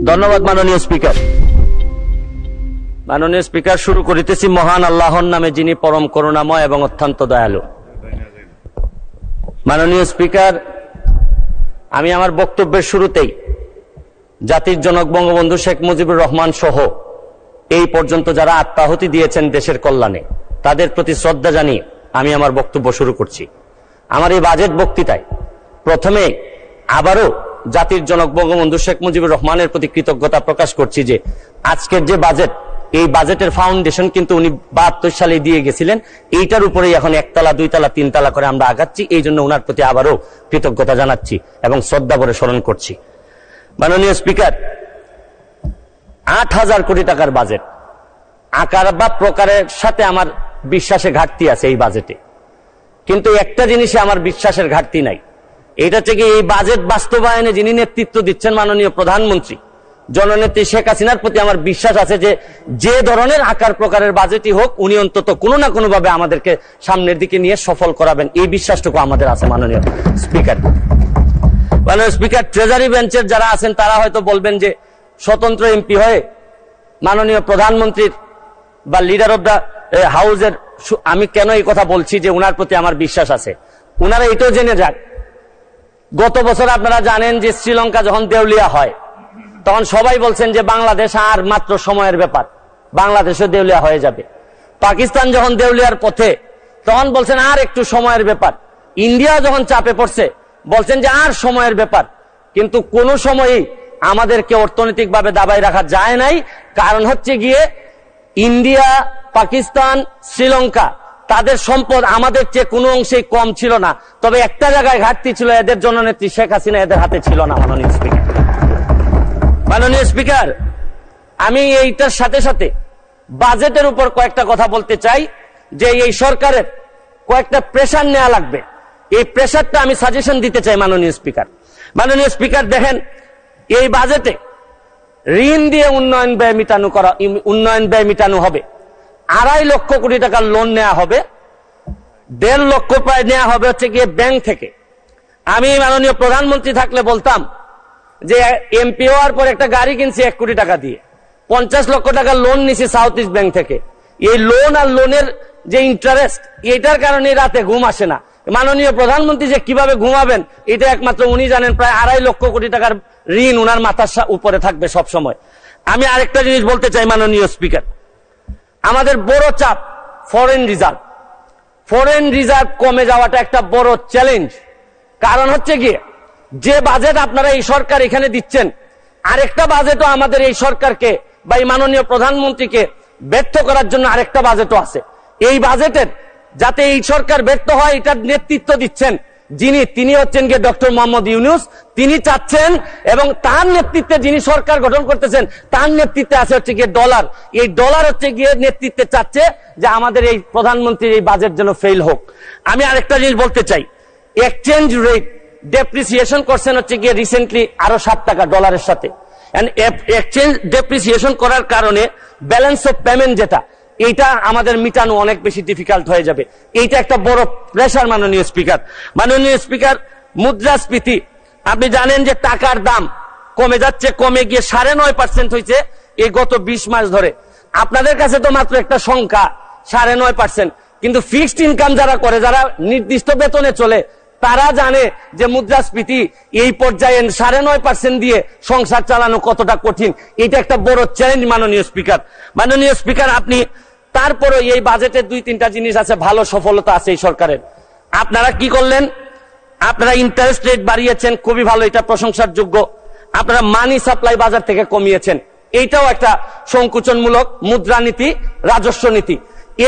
ধন্যবাদ মাননীয় স্পিকার। মাননীয় স্পিকার, শুরু করিতেছি মহান আল্লাহর নামে, যিনি পরম করুণাময় এবং অত্যন্ত দয়ালু। মাননীয় স্পিকার, আমি আমার বক্তব্যের শুরুতেই জাতির জনক বঙ্গবন্ধু শেখ মুজিবুর রহমান সহ এই পর্যন্ত যারা আত্মাহুতি দিয়েছেন দেশের কল্যাণে, তাদের প্রতি শ্রদ্ধা জানিয়ে আমি আমার বক্তব্য শুরু করছি। আমার এই বাজেট বক্তৃতায় প্রথমে আবারও জাতির জনক বঙ্গবন্ধু শেখ মুজিবুর রহমানের প্রতি কৃতজ্ঞতা প্রকাশ করছি যে আজকের যে বাজেট, এই বাজেটের ফাউন্ডেশন কিন্তু উনি 72 সালে দিয়ে গেছিলেন। এইটার উপরেই এখন একতলা, দুইতলা, তিনতলা করে আমরা আগাচ্ছি। এই জন্য ওনার প্রতি আবারও কৃতজ্ঞতা জানাচ্ছি এবং শ্রদ্ধা করে স্মরণ করছি। মাননীয় স্পিকার, 8,000 কোটি টাকার বাজেট, আকার বা প্রকারের সাথে আমার বিশ্বাসে ঘাটতি আছে এই বাজেটে, কিন্তু একটা জিনিসে আমার বিশ্বাসের ঘাটতি নাই। এটা থেকে এই বাজেট বাস্তবায়নে যিনি নেতৃত্ব দিচ্ছেন মাননীয় প্রধানমন্ত্রী জননেত্রী শেখ হাসিনার প্রতি আমার বিশ্বাস আছে যে যে ধরনের আকার প্রকারের বাজেটই হোক, উনি অন্তত কোনো না কোনো ভাবে আমাদেরকে সামনের দিকে নিয়ে সফল করাবেন, এই বিশ্বাসটুকু আমাদের আছে। মাননীয় স্পিকার, মাননীয় স্পিকার, ট্রেজারি বেঞ্চের যারা আছেন তারা হয়তো বলবেন যে স্বতন্ত্র এমপি হয়ে মাননীয় প্রধানমন্ত্রীর বা লিডার অব দ্য হাউসের, আমি কেন এই কথা বলছি যে উনার প্রতি আমার বিশ্বাস আছে, উনারা এটাও জেনে যাক, গত বছর আপনারা জানেন যে শ্রীলঙ্কা যখন দেউলিয়া হয় তখন সবাই বলছেন যে বাংলাদেশ আর মাত্র সময়ের ব্যাপার, বাংলাদেশও দেউলিয়া হয়ে যাবে। পাকিস্তান যখন দেউলিয়ার পথে তখন বলছেন আর একটু সময়ের ব্যাপার। ইন্ডিয়া যখন চাপে পড়ছে বলছেন যে আর সময়ের ব্যাপার। কিন্তু কোন সময়ই আমাদেরকে অর্থনৈতিকভাবে দাবায় রাখা যায় নাই। কারণ হচ্ছে গিয়ে ইন্ডিয়া, পাকিস্তান, শ্রীলঙ্কা, তাদের সম্পদ আমাদের চেয়ে কোনো অংশেই কম ছিল না। তবে একটা জায়গায় ঘাটতি ছিল, এদের জননেত্রী শেখ হাসিনা এদের হাতে ছিল না। মাননীয় স্পিকার, মাননীয় স্পিকার, আমি এইটার সাথে সাথে বাজেটের উপর কয়েকটা কথা বলতে চাই যে এই সরকারের কয়েকটা প্রেসার নেওয়া লাগবে। এই প্রেসারটা আমি সাজেশন দিতে চাই মাননীয় স্পিকার। মাননীয় স্পিকার, দেখেন এই বাজেটে ঋণ দিয়ে উন্নয়ন ব্যয় মিটানো হবে। 2.5 লক্ষ কোটি টাকার লোন নেওয়া হবে, 1.5 লক্ষ প্রায় নেওয়া হবে হচ্ছে গিয়ে ব্যাংক থেকে। আমি মাননীয় প্রধানমন্ত্রী থাকলে বলতাম যে এমপি হওয়ার পর একটা গাড়ি কিনছি 1 কোটি টাকা দিয়ে, 50 লক্ষ টাকা লোন নিছি সাউথ ইস্ট ব্যাংক থেকে। এই লোন আর লোনের যে ইন্টারেস্ট, এটার কারণে রাতে ঘুম আসে না। মাননীয় প্রধানমন্ত্রী যে কিভাবে ঘুমাবেন এটা একমাত্র উনি জানেন। প্রায় 2.5 লক্ষ কোটি টাকার ঋণ উনার মাথার উপরে থাকবে সব সময়। আমি আরেকটা জিনিস বলতে চাই মাননীয় স্পিকার, আমাদের বড় চাপ ফরেন রিজার্ভ। ফরেন রিজার্ভ কমে যাওয়াটা একটা বড় চ্যালেঞ্জ। কারণ হচ্ছে গিয়ে যে বাজেট আপনারা এই সরকার এখানে দিচ্ছেন, আরেকটা বাজেটও আমাদের এই সরকারকে বা এই মাননীয় প্রধানমন্ত্রীকে ব্যর্থ করার জন্য আরেকটা বাজেটও আছে। এই বাজেটের যাতে এই সরকার ব্যর্থ হয় এটার নেতৃত্ব দিচ্ছেন তিনি হচ্ছেন গিয়ে ডক্টর মোহাম্মদ ইউনূস। তিনি চাচ্ছেন এবং তার নেতৃত্বে যিনি সরকার গঠন করতেছেন তার নেতৃত্বে আছে হচ্ছে গিয়ে ডলার। এই ডলার হচ্ছে গিয়ে নেতৃত্বে চাচ্ছে যে আমাদের এই প্রধানমন্ত্রীর এই বাজেট যেন ফেল হোক। আমি আরেকটা জিনিস বলতে চাই, এক্সচেঞ্জ রেট ডেপ্রিসিয়েশন করছেন হচ্ছে গিয়ে রিসেন্টলি আরো 7 টাকা ডলারের সাথে। এক্সচেঞ্জ ডেপ্রিসিয়েশন করার কারণে ব্যালেন্স অফ পেমেন্ট যেটা, এইটা আমাদের মিটানো অনেক বেশি ডিফিকাল্ট হয়ে যাবে। এইটা একটা বড় প্রেসার মাননীয় স্পিকার। মাননীয় স্পিকার, মুদ্রাস্ফীতি, আপনি জানেন যে টাকার দাম কমে যাচ্ছে, কমে গিয়ে 9.5% হয়েছে এই গত 20 মাস ধরে। আপনাদের কাছে তো মাত্র একটা সংখ্যা 9.5%, কিন্তু ফিক্সড ইনকাম যারা করে, যারা নির্দিষ্ট বেতনে চলে, তারা জানে যে মুদ্রাস্ফীতি এই পর্যায়ে 9.5% দিয়ে সংসার চালানো কতটা কঠিন। এটা একটা বড় চ্যালেঞ্জ মাননীয় স্পিকার। মাননীয় স্পিকার, আপনি তারপরে এই বাজেটে 2-3টা জিনিস আছে, ভালো সফলতা আছে এই সরকারের। আপনারা কি করলেন? আপনারা ইন্টারেস্ট রেট বাড়িয়েছেন, খুবই ভালো, এটা প্রশংসার যোগ্য। আপনারা মানি সাপ্লাই বাজার থেকে কমিয়েছেন, এইটাও একটা সংকুচনমূলক মুদ্রানীতি, রাজস্ব নীতি।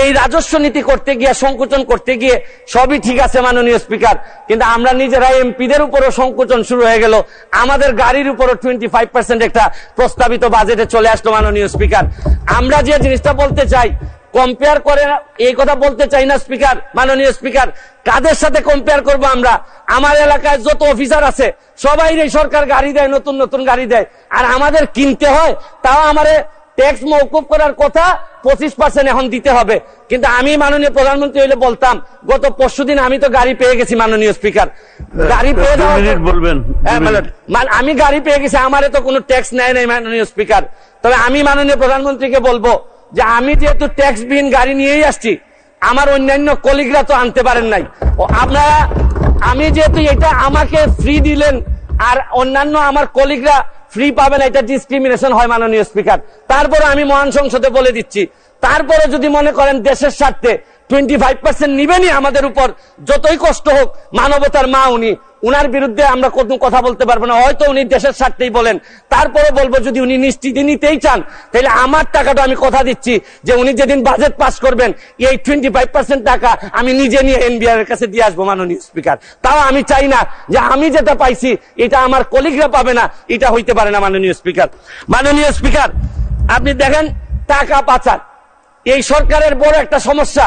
এই রাজস্ব নীতি করতে গিয়ে, সংকুচন করতে গিয়ে সবই ঠিক আছে মাননীয় স্পিকার, কিন্তু আমরা নিজেরা এমপিদের উপরও সংকুচন শুরু হয়ে গেল। আমাদের গাড়ির উপরও 25% একটা প্রস্তাবিত বাজেটে চলে আসলো মাননীয় স্পিকার। আমরা যে জিনিসটা বলতে চাই, কম্পেয়ার করে এই কথা বলতে চাই না স্পিকার। মাননীয় স্পিকার, কাদের সাথে কম্পেয়ার করবো আমরা? আমার এলাকায় যত অফিসার আছে সবাই সরকার গাড়ি দেয়, নতুন নতুন গাড়ি দেয়, আর আমাদের কিনতে হয়। তাও আমারে ট্যাক্স মওকুফ করার কথা, 25% এখন দিতে হবে। কিন্তু আমি মাননীয় প্রধানমন্ত্রী হইলে বলতাম, গত পরশুদিন আমি তো গাড়ি পেয়ে গেছি মাননীয় স্পিকার, গাড়ি পেয়ে বলবেন আমি গাড়ি পেয়ে গেছি, আমারে তো কোনো ট্যাক্স নেয় নাই মাননীয় স্পিকার। তবে আমি মাননীয় প্রধানমন্ত্রীকে বলবো যে আমি যেহেতু ট্যাক্স বিহীন গাড়ি নিয়েই আসছি, আমার অন্যান্য কলিগরা তো আনতে পারেন নাই। আপনারা, আমি যেহেতু এটা আমাকে ফ্রি দিলেন আর অন্যান্য আমার কলিগরা ফ্রি পাবেন, এটা ডিসক্রিমিনেশন হয় মাননীয় স্পিকার। তারপরে আমি মহান সংসদে বলে দিচ্ছি, তারপরে যদি মনে করেন দেশের স্বার্থে 25% নিবেনই আমাদের উপর, যতই কষ্ট হোক, মানবতার মা উনি, উনার বিরুদ্ধে আমরা কোনো কথা বলতে পারবো না। হয়তো উনি দেশের স্বার্থেই বলেন, তারপরে বলবো যদি উনি নিশ্চিতি নিতেই চান, তাহলে আমার টাকাটা আমি কথা দিচ্ছি যে উনি যেদিন বাজেট পাস করবেন, এই 25% টাকা আমি নিজে নিয়ে এনবিআর এর কাছে দিয়ে আসবো মাননীয় স্পিকার। তাও আমি চাই না যে আমি যেটা পাইছি এটা আমার কলিগরা পাবে না, এটা হইতে পারে না মাননীয় স্পিকার। মাননীয় স্পিকার, আপনি দেখেন টাকা পাচার এই সরকারের বড় একটা সমস্যা,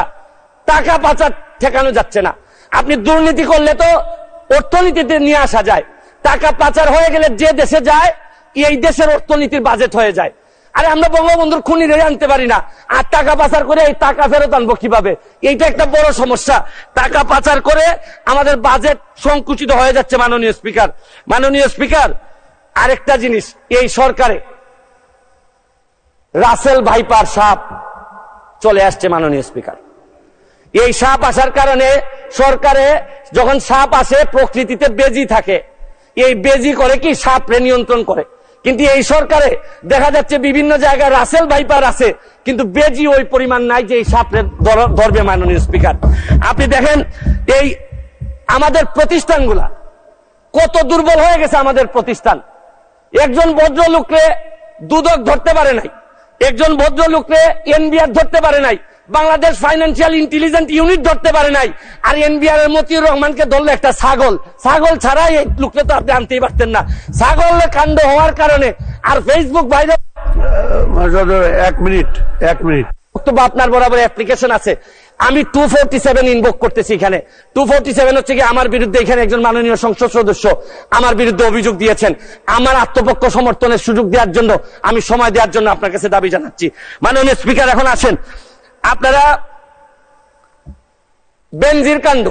টাকা পাচার ঠেকানো যাচ্ছে না। আপনি দুর্নীতি করলে তো অর্থনীতিতে নিয়ে আসা যায়, টাকা পাচার হয়ে গেলে যে দেশে যায় এই দেশের অর্থনীতির বাজেট হয়ে যায়। আরে আমরা বঙ্গবন্ধুর খুনিরে আনতে পারি না, আর টাকা পাচার করে এই টাকা ফেরত আনবো কিভাবে? এইটা একটা বড় সমস্যা। টাকা পাচার করে আমাদের বাজেট সংকুচিত হয়ে যাচ্ছে মাননীয় স্পিকার। মাননীয় স্পিকার, আরেকটা জিনিস, এই সরকারে রাসেল ভাইপার সাপ চলে আসছে মাননীয় স্পিকার। এই সাপ আসার কারণে সরকারে যখন সাপ আসে প্রকৃতিতে বেজি থাকে, এই বেজি করে কি সাপরে নিয়ন্ত্রণ করে। কিন্তু এই সরকারে দেখা যাচ্ছে বিভিন্ন জায়গায় রাসেল ভাইপার আছে, কিন্তু বেজি ওই পরিমাণ নাই যে এই সাপরে ধরবে মাননীয় স্পিকার। আপনি দেখেন এই আমাদের প্রতিষ্ঠানগুলা কত দুর্বল হয়ে গেছে। আমাদের প্রতিষ্ঠান, একজন ভদ্রলোককে দুদক ধরতে পারে নাই, একজন ভদ্রলোককে এনবিআর ধরতে পারে নাই, বাংলাদেশ ফাইন্যান্সিয়াল ইন্টেলিজেন্স ইউনিট ধরতে পারে নাই। আর এনবিআর এর মতিউর রহমানকে ধরলে একটা ছাগল, ছাগল ছাড়া এই লোককে তো আপনি আনতেই পারতেন না। ছাগলের কাণ্ড হওয়ার কারণে আর ফেসবুক ভাইরাল। 1 মিনিট বক্তব্য আপনার বরাবর অ্যাপ্লিকেশন আছে, আমি 247 ইনভোক করতেছি। এখানে 247 হচ্ছে কি আমার বিরুদ্ধে, এখানে একজন মাননীয় সংসদ সদস্য আমার বিরুদ্ধে অভিযোগ দিয়েছেন। আমার আত্মপক্ষ সমর্থনের সুযোগ দেওয়ার জন্য, আমি সময় দেওয়ার জন্য আপনার কাছে দাবি জানাচ্ছি। মাননীয় স্পিকার, এখন আসেন আপনারা বেনজির কাণ্ড,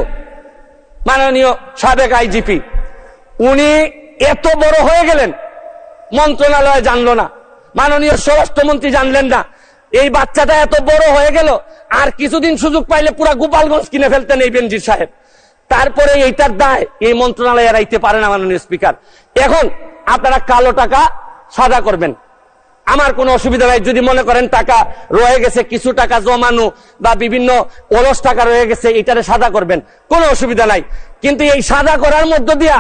মাননীয় সাবেক আইজিপি উনি এত বড় হয়ে গেলেন, মন্ত্রণালয় জানলো না, মাননীয় স্বরাষ্ট্রমন্ত্রী জানলেন না। এই বাচ্চাটা এত বড় হয়ে গেল, আর কিছুদিন সুযোগ পাইলে পুরা গোপালগঞ্জ কিনে ফেলতেন এই বেনজির সাহেব। তারপরে এইটার দায় এই মন্ত্রণালয় এড়াইতে পারে না মাননীয় স্পিকার। এখন আপনারা কালো টাকা সাদা করবেন, আমার কোনো অসুবিধা নাই। যদি মনে করেন টাকা রয়ে গেছে, কিছু টাকা জমানো বা বিভিন্ন অলস টাকা রয়ে গেছে, এটারে সাদা করবেন, কোনো অসুবিধা নাই। কিন্তু এই সাদা করার মধ্য দিয়া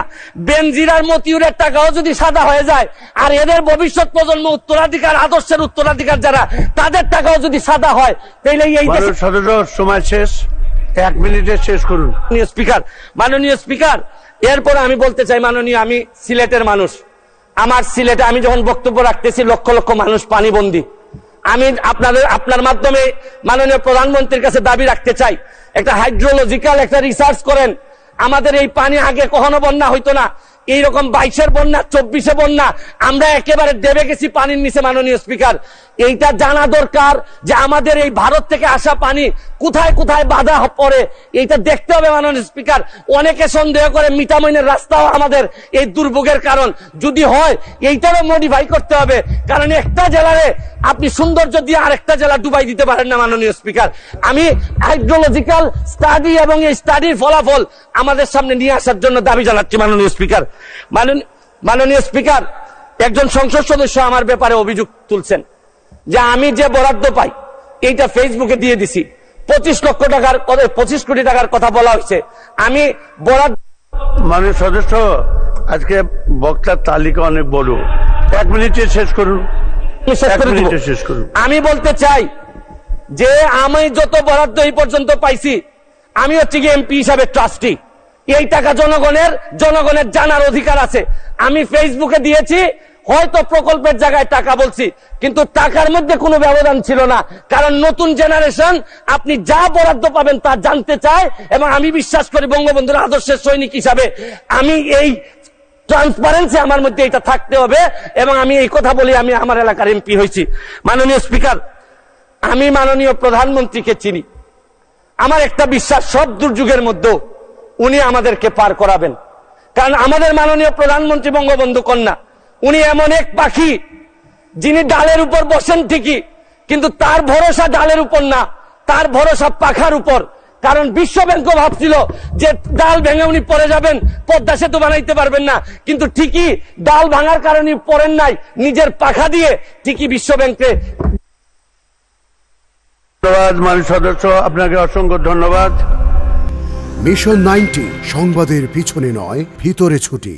বেনজিরার মতিউরের টাকাও যদি সাদা হয়ে যায়, আর এদের ভবিষ্যৎ প্রজন্ম উত্তরাধিকার, আদর্শের উত্তরাধিকার যারা, তাদের টাকাও যদি সাদা হয়, তাহলে এই সময় শেষ, 1 মিনিটে শেষ করুন স্পিকার। মাননীয় স্পিকার, এরপরে আমি বলতে চাই, মাননীয়, আমি সিলেটের মানুষ, আমার সিলেটে আমি যখন বক্তব্য রাখতেছি লক্ষ লক্ষ মানুষ পানিবন্দী। আমি আপনার মাধ্যমে মাননীয় প্রধানমন্ত্রীর কাছে দাবি রাখতে চাই, একটা হাইড্রোলজিক্যাল একটা রিসার্চ করেন। আমাদের এই পানি আগে কখনো বন্যা হইতো না, এইরকম 22-এর বন্যা, 24-এ বন্যা, আমরা একেবারে দেবে গেছি পানির নিচে। মাননীয় স্পিকার, এইটা জানা দরকার যে আমাদের এই ভারত থেকে আসা পানি কোথায় কোথায় বাধা পড়ে, এইটা দেখতে হবে মাননীয় স্পিকার। অনেকে সন্দেহ করে মিঠামইনের রাস্তাও আমাদের এই দুর্ভোগের কারণ, যদি হয় এইটারও মডিফাই করতে হবে, কারণ একটা জেলারে আপনি সৌন্দর্য দিয়ে আরেকটা জেলা ডুবাই দিতে পারেন না মাননীয় স্পিকার। আমি হাইড্রোলজিক্যাল স্টাডি এবং এই স্টাডির ফলাফল আমাদের সামনে নিয়ে আসার জন্য দাবি জানাচ্ছি মাননীয় স্পিকার। মাননীয় স্পিকার, একজন সংসদ সদস্য আমার ব্যাপারে অভিযোগ তুলছেন যে আমি যে বরাদ্দ পাই এইটা ফেসবুকে দিয়ে দিছি, 25 কোটি টাকার কথা বলা হয়েছে। আমি বরাদ্দ, মাননীয় সদস্য, আজকে বক্তার তালিকা অনেক বড়, 1 মিনিটে শেষ করুন। আমি বলতে চাই যে আমি যত বরাদ্দ এই পর্যন্ত পাইছি, আমি হচ্ছে কি এমপি হিসাবে ট্রাস্টি, এই টাকা জনগণের জানার অধিকার আছে। আমি ফেসবুকে দিয়েছি, হয়তো প্রকল্পের জায়গায় টাকা বলছি, কিন্তু টাকার মধ্যে কোনো ব্যবধান ছিল না, কারণ নতুন জেনারেশন আপনি যা বরাদ্দ পাবেন তা জানতে চায়। এবং আমি বিশ্বাস করি বঙ্গবন্ধুর আদর্শের সৈনিক হিসাবে আমি এই ট্রান্সপারেন্সি আমার মধ্যে এটা থাকতে হবে, এবং আমি এই কথা বলি আমি আমার এলাকার এমপি হয়েছি। মাননীয় স্পিকার, আমি মাননীয় প্রধানমন্ত্রীকে চিনি, আমার একটা বিশ্বাস সব দুর্যোগের মধ্যেও উনি আমাদেরকে পার করাবেন। কারণ আমাদের মাননীয় প্রধানমন্ত্রী বঙ্গবন্ধু কন্যা, উনি এমন এক পাখি যিনি ডালের উপর বসেন ঠিকই, কিন্তু তার ভরসা ডালের উপর না, তার ভরসা পাখার উপর। কারণ বিশ্ব ব্যাংকও ভাবছিল যে ডাল ভেঙে উনি পড়ে যাবেন, পদ্মা সেতু বানাইতে পারবেন না, কিন্তু ঠিকই ডাল ভাঙার কারণে পড়েন নাই, নিজের পাখা দিয়ে ঠিকই বিশ্ব ব্যাংকে। ধন্যবাদ মাননীয় সদস্য, আপনাকে অসংখ্য ধন্যবাদ। মিশন 90 সংবাদের পিছনে নয়, ভিতরে ছুটি।